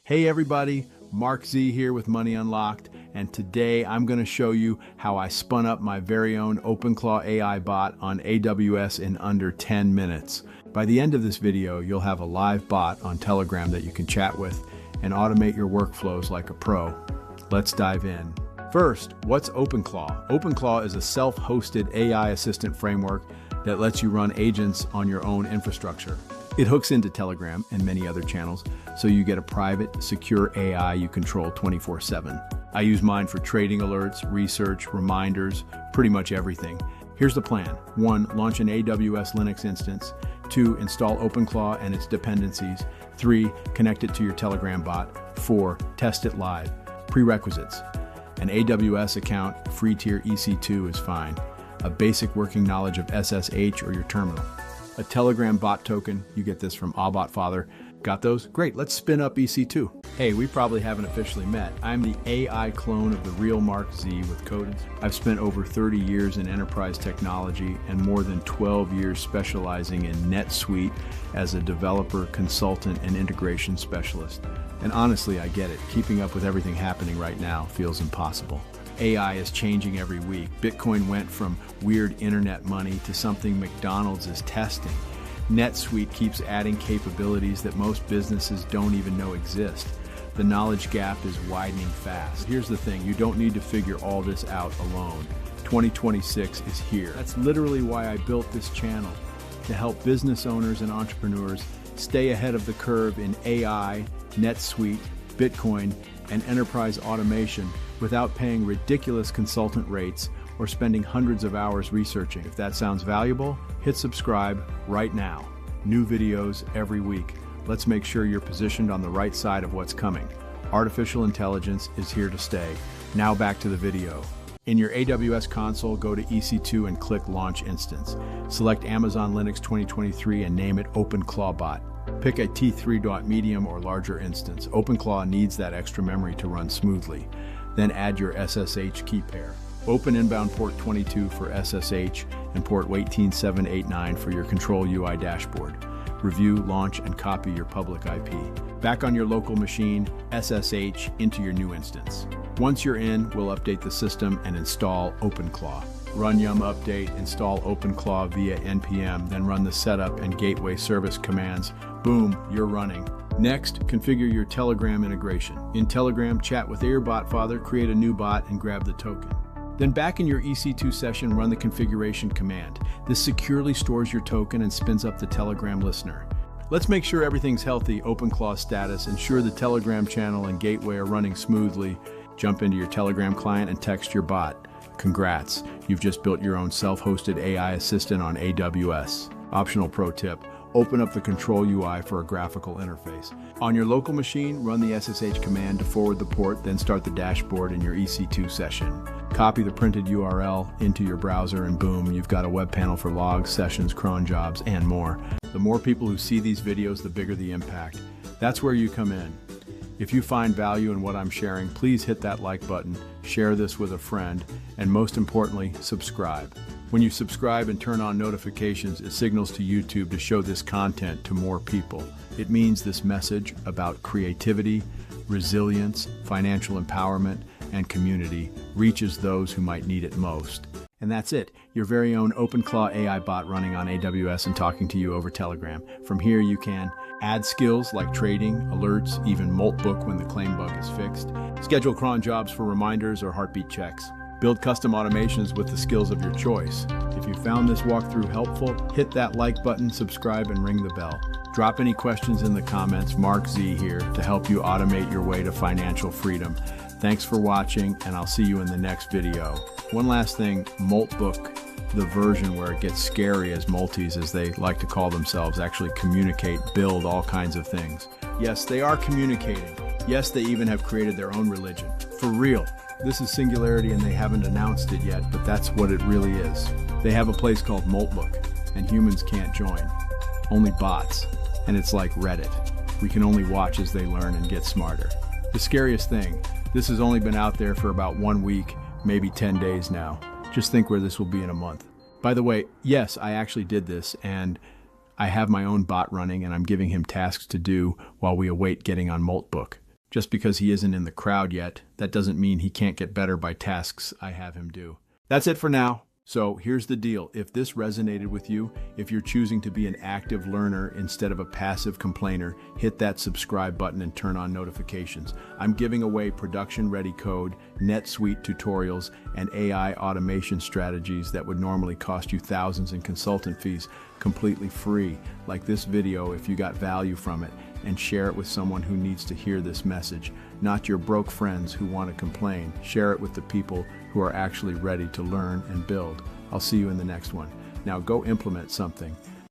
Hey everybody, Mark Z here with Money Unlocked, and today I'm going to show you how I spun up my very own OpenClaw AI bot on AWS in under 10 minutes. By the end of this video, you'll have a live bot on Telegram that you can chat with and automate your workflows like a pro. Let's dive in. First, what's OpenClaw? OpenClaw is a self-hosted AI assistant framework that lets you run agents on your own infrastructure. It hooks into Telegram and many other channels, so you get a private, secure AI you control 24/7. I use mine for trading alerts, research, reminders, pretty much everything. Here's the plan. 1. Launch an AWS Linux instance. 2. Install OpenClaw and its dependencies. 3. Connect it to your Telegram bot. 4. Test it live. Prerequisites. An AWS account, free tier EC2 is fine. A basic working knowledge of SSH or your terminal. A Telegram bot token, you get this from Father. Got those? Great, let's spin up EC2. Hey, we probably haven't officially met. I'm the AI clone of the real Mark Z with Codins. I've spent over 30 years in enterprise technology and more than 12 years specializing in NetSuite as a developer, consultant, and integration specialist. And honestly, I get it. Keeping up with everything happening right now feels impossible. AI is changing every week. Bitcoin went from weird internet money to something McDonald's is testing. NetSuite keeps adding capabilities that most businesses don't even know exist. The knowledge gap is widening fast. Here's the thing, you don't need to figure all this out alone. 2026 is here. That's literally why I built this channel, to help business owners and entrepreneurs stay ahead of the curve in AI, NetSuite, Bitcoin, and enterprise automation without paying ridiculous consultant rates or spending hundreds of hours researching. If that sounds valuable, hit subscribe right now. New videos every week. Let's make sure you're positioned on the right side of what's coming. Artificial intelligence is here to stay. Now back to the video. In your AWS console, go to EC2 and click Launch Instance. Select Amazon Linux 2023 and name it OpenClaw Bot. Pick a T3 medium or larger instance. OpenClaw needs that extra memory to run smoothly. Then add your SSH key pair. Open inbound port 22 for SSH and port 18789 for your Control UI dashboard. Review, launch, and copy your public IP. Back on your local machine, SSH into your new instance. Once you're in, we'll update the system and install OpenClaw. Run yum update, install OpenClaw via npm, then run the setup and gateway service commands. Boom, you're running. Next, configure your Telegram integration. In Telegram, chat with Father, create a new bot, and grab the token. Then back in your EC2 session, run the configuration command. This securely stores your token and spins up the Telegram listener. Let's make sure everything's healthy. OpenClaw status, ensure the Telegram channel and gateway are running smoothly. Jump into your Telegram client and text your bot. Congrats, you've just built your own self-hosted AI assistant on AWS. Optional pro tip, open up the Control UI for a graphical interface. On your local machine, run the SSH command to forward the port, then start the dashboard in your EC2 session. Copy the printed URL into your browser and boom, you've got a web panel for logs, sessions, cron jobs, and more. The more people who see these videos, the bigger the impact. That's where you come in. If you find value in what I'm sharing, please hit that like button, share this with a friend, and most importantly, subscribe. When you subscribe and turn on notifications, it signals to YouTube to show this content to more people. It means this message about creativity, resilience, financial empowerment, and community reaches those who might need it most. And that's it, your very own OpenClaw AI bot running on AWS and talking to you over Telegram. From here you can add skills like trading, alerts, even Moltbook when the claim bug is fixed. Schedule cron jobs for reminders or heartbeat checks. Build custom automations with the skills of your choice. If you found this walkthrough helpful, hit that like button, subscribe, and ring the bell. Drop any questions in the comments. Mark Z here to help you automate your way to financial freedom. Thanks for watching, and I'll see you in the next video. One last thing, Moltbook, the version where it gets scary as multis, as they like to call themselves, actually communicate, build all kinds of things. Yes, they are communicating. Yes, they even have created their own religion. For real. This is Singularity and they haven't announced it yet, but that's what it really is. They have a place called Moltbook, and humans can't join. Only bots. And it's like Reddit. We can only watch as they learn and get smarter. The scariest thing, this has only been out there for about 1 week, maybe 10 days now. Just think where this will be in a month. By the way, yes, I actually did this, and I have my own bot running, and I'm giving him tasks to do while we await getting on Moltbook. Just because he isn't in the crowd yet, that doesn't mean he can't get better by tasks I have him do. That's it for now. So here's the deal. If this resonated with you, if you're choosing to be an active learner instead of a passive complainer, hit that subscribe button and turn on notifications. I'm giving away production-ready code, NetSuite tutorials, and AI automation strategies that would normally cost you thousands in consultant fees, completely free, like this video if you got value from it, and share it with someone who needs to hear this message. Not your broke friends who want to complain. Share it with the people who are actually ready to learn and build. I'll see you in the next one. Now go implement something.